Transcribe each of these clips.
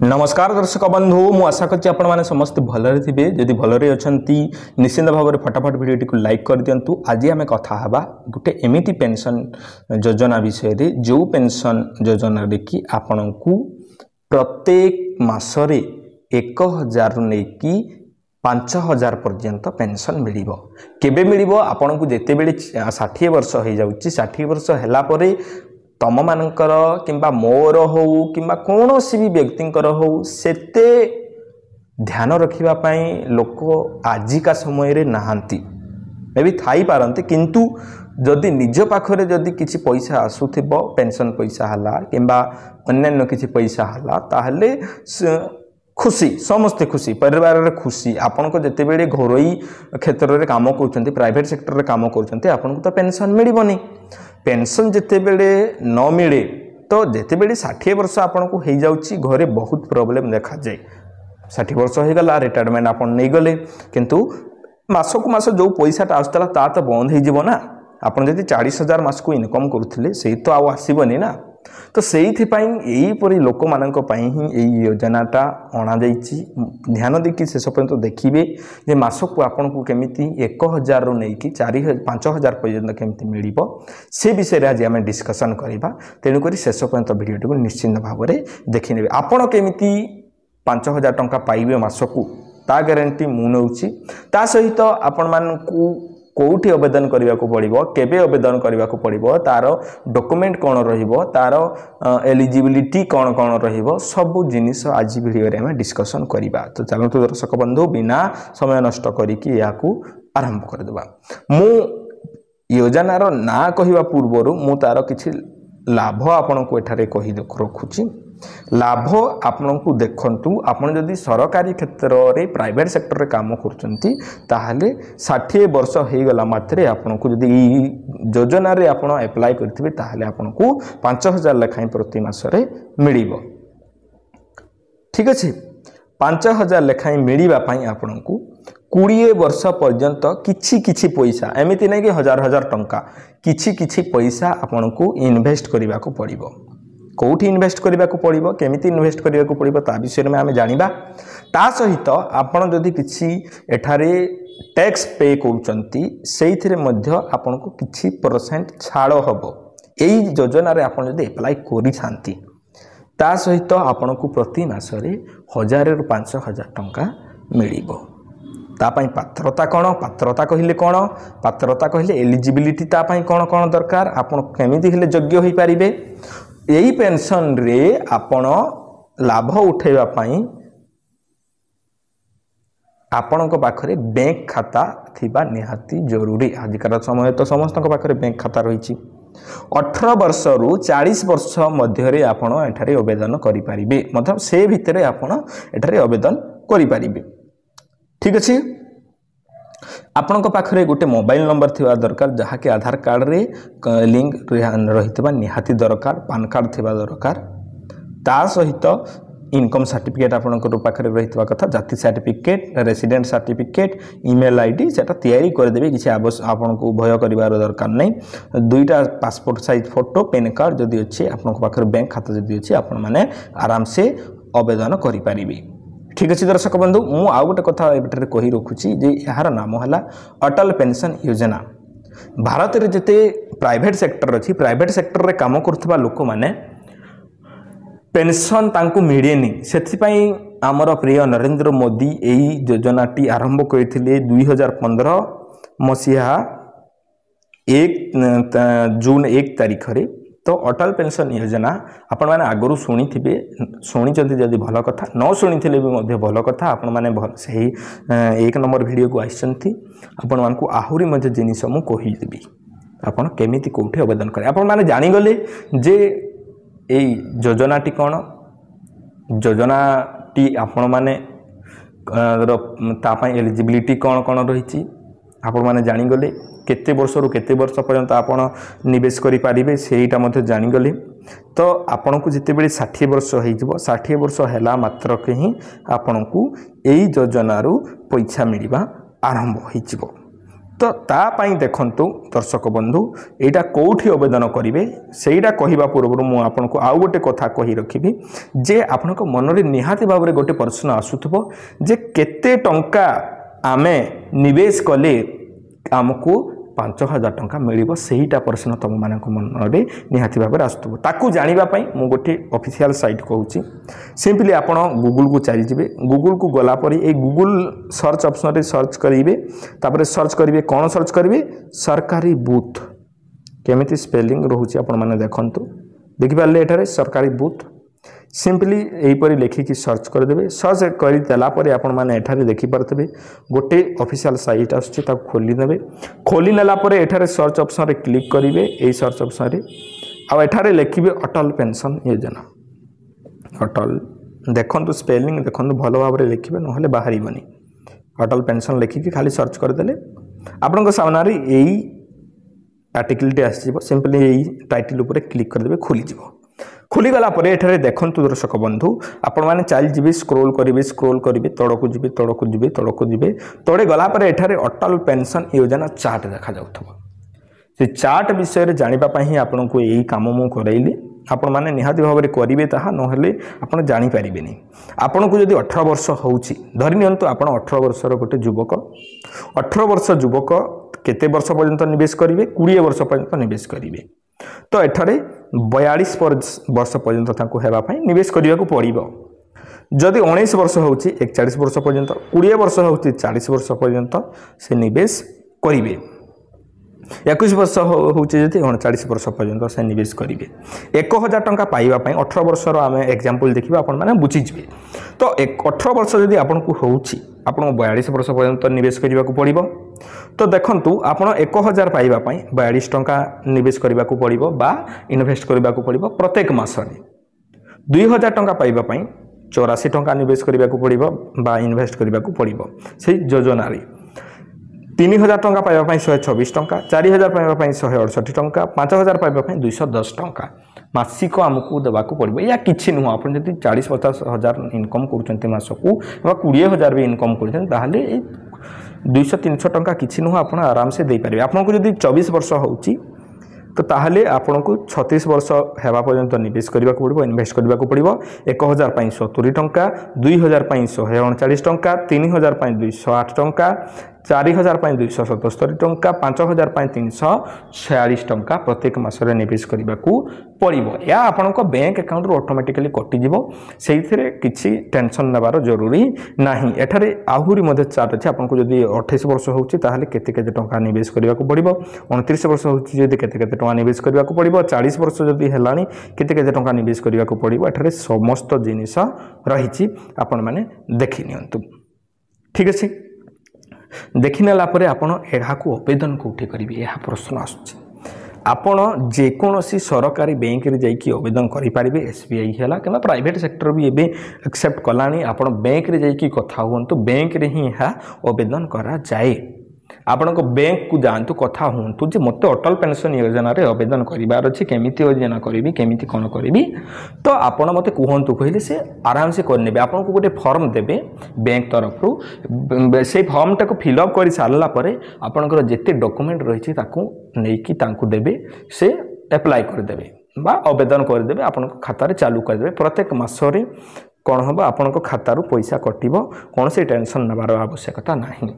नमस्कार दर्शक बंधु मु आशा करछि आपण माने समस्त भलरे थिबे जदि भलरे अछंती निश्चित भाव में फटाफट वीडियो को लाइक कर दियंतु। आज आमे कथा हबा गुटे एमिति पेंशन योजना विषय रे जो पेंशन योजना रे कि आपण को प्रत्येक मासरे 1000 रु नै कि 5000 पर्यंत पेंशन मिलिबो। केबे मिलिबो आपण को जेते बेले 60 वर्ष हो जाउछि 60 वर्ष हला परे तम मानकर किंबा मोर हो किंबा कौन सी भी व्यक्तिंकर हो सेते ध्यान रखिबा पई लोक आजिका समय रे नहांती मे भी थाई पारंती किंतु जदि निज पाखरे जदि किछि पैसा आसुथिबो पेंशन पैसा हला किंबा अन्य किछि पैसा हला ताहले खुशी समस्ते खुशी परिवार रे खुशी आपन को जते बेले घरोई क्षेत्र रे काम करचंती प्राइवेट सेक्टर रे काम करचंती आपन को तो पेंशन मिलिबोनी। पेंशन जिते बेले न मिले तो जिते बेले 60 वर्ष आपन को हो जाउची घरे बहुत प्रॉब्लम देखा जाए। 60 वर्ष हो गला रिटायरमेंट आपन नहीं गले किंतु मास को मास जो पैसाटा आसला ता तो बंद हो जीवो ना। आपन जदि 40,000 मास को इनकम करुथिले सेही तो आउ आसीबनी ना। तो सेही पई एही परि लोक मानक पई ही एही योजनाटा अणा जाईची। ध्यान देखि शेष पर्यंत देखिबे जे मास को आपन को केमिति 1000 रु नै कि 5000 पर्यंत केमिति मिलिबो से विषय रे आज हम डिस्कशन करिबा। तेनु करी शेष पर्यंत वीडियो को निश्चित भाव में देखि नेबे। आपन केमिति 5000 टंका पाइबे मास को ता गारंटी मु नउची। ता सहित आपन मान को कोठी आवेदन करने को पड़ो केबे आवेदन करने को पड़ो तार डॉक्यूमेंट कौन रहिबो तार एलिजिबिलिटी कौन कौन रहिबो सब जिनिस आज वीडियो रे हम डिस्कशन करिबा। तो चलतु दर्शक बंधु बिना समय नष्ट करिकि याकू आरंभ कर देबा। मु योजनार ना कहिबा पूर्वरु मु तार किछि लाभ आपन को एठारे कहि रखुची। लाभ आपन को देखंतु आपन जदि सरकारी क्षेत्र रे प्राइवेट सेक्टर रे काम करचंती ताहले 60 वर्ष हो गला मात्रे आपन को जदि योजना रे आपन अप्लाई करथिबे ताहले आपन को 5000 लेखाई प्रति मास रे मिलिबो। ठीक अछि 5000 लेखाई मिलिबा पई आपन को 20 वर्ष पर्यंत किछि किछि पैसा एमिति नै कि हजार हजार टंका किछि किछि पैसा आपन को इन्वेस्ट करिबा को पड़िबो। कोठी इन्वेस्ट करिबा को पड़िबो केमिति इन्वेस्ट करिबा को पड़िबो ता विषय में आमे जानिबा। ता सहित आपण जदि किछि एठारे टैक्स पे करूचंती सेइथिरे मध्य आपण को किछि परसेंट छाड़ हबो। एई योजना रे आपण जदि अप्लाई करि छांती ता सहित आपण को प्रति मास रे 1000 रु 5000 टंका मिलिबो। तापाई पात्रता कौन पात्रता कहले कौन पात्रता कहले एलिजिबिलिटी तापाई कौन कौन दरकार आपण केमिति हेले योग्य होई परिबे। यही पेंशन रे आपण लाभ उठेबा पई आपण को पाखरे बैंक खाता थिबा निहाती जरूरी। आजिकार समय तो समस्त पाखरे बैंक खाता रही। 18 वर्ष रु 40 वर्ष मध्य रे आपण एठारे आवेदन करि परिबे मतलब से भितरे आपण एठारे आवेदन करि परिबे। ठीक अछि आपण पाखरे गोटे मोबाइल नंबर थिबा दरकार जहा के आधार कार्ड रे लिंक रहितबा निहाती दरकार पान कार्ड थिबा दरकार ता सहित इनकम सर्टिफिकेट आपण पाखरे रहितबा कथा जाति certificate resident certificate email ID सेटा तयारी कर देबे किछि आपण को भय करिवार दरकार नै। दुईटा passport size photo PAN card जदि अछि आपण पाखरे बैंक खाता जदि अछि आपण माने आराम से आवेदन करि परिबे। ठीक अच्छे दर्शक बंधु मु आउ गोटे कथा एबेटरे कहि रखुची जे यार नाम हला अटल पेंशन योजना। भारत रे जते प्राइवेट सेक्टर अछि प्राइवेट सेक्टर रे काम करथबा लोक माने पेंशन तांको मिलेनी सेथि पई हमर प्रिय नरेंद्र मोदी एही योजनाटी आरंभ करथिले 2015 मसिहा 1 जून 1 तारिख रे। तो अटल पेंशन योजना आपण माने आगरु शुणी जदि भल कथा न शुणी भी भल कथा आपण माने सही 1 नंबर वीडियो को आइसंती आपण मान को आहुरी मजे जिनिस मु कहि देबी आपण केमिति कोठी आवेदन करे। आपण माने जानि गले जे एई योजनाटी कोन योजनाटी आपण माने ता पई एलिजिबिलिटी कोन कोन रहिची आपण माने जानि गले केते वर्ष रु केते वर्ष पर्यंत आपण निवेश करि पारिबे सेहीटा मध्ये जानि गले। तो आपण को जिते बेले 60 वर्ष हो जिवो 60 वर्ष हैला मात्र के ही आपण को एई योजना रु पैसा मिलिबा आरंभ हो जिवो। तो तापाई देखंतु दर्शक बंधु एटा कोठी आवेदन करेंगे सेटा कहवा पूर्व मुझे आपको आउ गोटे कथा कही रखी जे आपण मन में निहाती भाव में गोटे प्रश्न आसुथबो जे केते टंका आमे निवेश कले आमको 5,000 टंका मिल सेटा प्रश्न तुम मान मन में निहाती भाव में आसुथबो ताकू जानापी मु गोटे ऑफिशियल साइट कहूँ सिंपली आप गूगल को चली जाए गूगल को गलापर ये गूगल सर्च ऑप्शन रे सर्च करेंगे तापर सर्च करेंगे कौन सर्च करेंगे सरकारी बूथ केमिति स्पेलिंग रोचे आपण मैंने देखंतु देखिपारे एठारे सरकारी बूथ सिंपली यहीपरि लिखिकी सर्च करदे सर्च करदेलापर आपण मैंने एठारे देखिपारे गोटे ऑफिशियल साइट आसुची खोलीने खोली नेलापर एठारे सर्च ऑप्शन रे क्लिक करेंगे यही सर्च ऑप्शन रे आ एठारे लिखिबे अटल पेंशन योजना अटल देखंतु स्पेलिंग देखंतु भल भाव में लिखिबे नहले बाहरिबनी अटल पेंशन लिखिकी खाली सर्च करदेले आपन सामने यही आर्टिकलटी आसीबो सिंपली यही टाइटल ऊपर क्लिक करदेबे खोली गला पर एठारे देखंतु दर्शक बंधु आपण माने चल जिबे स्क्रॉल करिवे तड़कू जिबे तड़े गला पर एठारे अटल पेंशन योजना चार्ट देखा जाउथबो से चार्ट विषय रे जानिबा पई आपन को यही काम मु करैली आपण माने निहाती भाव में करेंगे ताहा नहले आपण जानि परिबेनी आपण को जदि 18 वर्ष होउची धरि नियंतु आपण 18 वर्षर गोटे युवक 18 वर्ष युवक केते वर्ष पर्यंत निवेश करेंगे 20 वर्ष पर्यंत निवेश करेंगे तो एठारे 42 वर्ष पर्यंत तांको हेबा पई निवेश करिया को पड़िबो जदि 19 वर्ष होउची 41 वर्ष पर्यंत 20 वर्ष होउची 40 वर्ष पर्यंत से निवेश करेंगे 21 वर्ष होउची जति 39 वर्ष पर्यंत से निवेश करेंगे 1000 टंका पाइबा पई 18 वर्षर आमे एग्जांपल देखिबा आपण माने बुझी जिवे तो 18 वर्ष जदि आपण को होउची आपण 42 वर्ष पर्यंत निवेश करिबा को पड़िबो तो देखंतु आपण 1000 पाइबा पई 42 टंका निवेश करिबा को पड़िबो बा इन्वेस्ट करिबा को पड़िबो प्रत्येक मासरे 2000 टंका पाइबा पई 84 टंका निवेश करिबा को पड़िबो बा इन्वेस्ट करिबा को पड़िबो से योजना रे 3000 टंका पाइबा पई 126 टंका 4000 पाइबा पई 168 टंका 5000 पाइबा पई 210 टंका मासिक आमको देवा को पड़े या किसी नुह आप 40-50 हजार इनकम कर मासकू 20,000 भी इनकम कर 200-300 टंका किसी नुह आप आराम से दे पारे आपको जब 24 वर्ष होची तो ताहले आपन को 36 वर्ष हेबा पर्यंत निवेश करबा को पड़िबो इन्वेस्ट करबा को पड़िबो 1000 पई 70 टंका 2000 पई 139 टंका 3000 पई 208 टंका 4000 पई 277 टंका 5000 पई 346 टंका प्रत्येक मासरे निवेश करबा को पड़िबो या आपन को बैंक अकाउंट रो ऑटोमेटिकली कटि जिवो सेइथिरे किछि टेंशन नेबार जरूरी नाही एठारे आहुरी मध्ये चार्ट अछि आपन को जदी 28 वर्ष होउछि ताहाले केते केते टंका निवेश करबा को पड़िबो 29 वर्ष होउछि जदी केते केते टंका निवेश करबा को पड़िबो 40 वर्ष जदी हेलानी केते केते टंका निवेश करबा को पड़िबो एठारे समस्त जिनिस रहिछि आपन माने देखि नियंतु ठीक अछि देखि नेला परे आपण एहा को आवेदन कोठी करिवे एहा प्रश्न आसुछि आपण जेकोसी सरकारी बैंक रे जाइकी आवेदन करि पारिबे एसबीआई हैला किबा प्राइवेट सेक्टर भी एबे एक्सेप्ट कलानी आपण बैंक रे जाइकी कथा हुंतु बैंक रे ही हा आवेदन करा जाए आपण को बैंक को जानतु कथा हुंतु जे मते अटल पेंशन योजना रे आवेदन करिवार अछि केमिति योजना करिवि केमिति कोन करिवि तो आपण मते कुहंतु कहिले से आराम से करनेबे आपण को गोटे फॉर्म देबे बैंक तरफ रु से फॉर्म टाको फिल अप करि सारला परे आपनकर जेते डॉक्यूमेंट रहिछि ताकू नेकी तांकू देबे से अप्लाई कर देबे बा आवेदन कर देबे आपण को खाता रे चालू कर देबे प्रत्येक मासरे कौन हम आपण खाता रू पैसा कटिबो कौन से टेंशन नबार आवश्यकता नहीं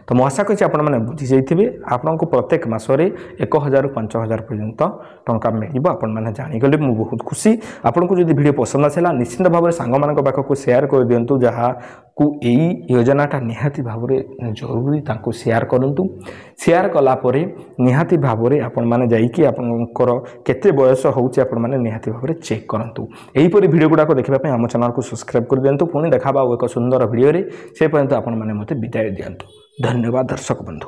तो मु आशा करछि आपण माने बुझी जाइथिबे आपण को प्रत्येक मासरे 1000 ରୁ 5000 पर्यंत टंका मिलिबो आपण माने जानि गले मु बहुत खुशी आपण को जदी वीडियो पसंद आछला निश्चित भाव में सांग मानक पाख को शेयर कर दियंतु जहा को एई योजनाटा निहाती भाव में जरूरी ताको शेयर करंतु शेयर कला परे निहाती भाव में आपण माने जाई कि आपनकर केते बयस होउची आपण माने निहाती भाव में चेक करंतु एही परि वीडियो गुडा को देखिबा पय हम चैनल को सब्सक्राइब कर दियंतु पुणी देखाबा एक सुंदर वीडियो रे से पर्यंत आपण माने मते विदाय दियंतु धन्यवाद दर्शक बंधु।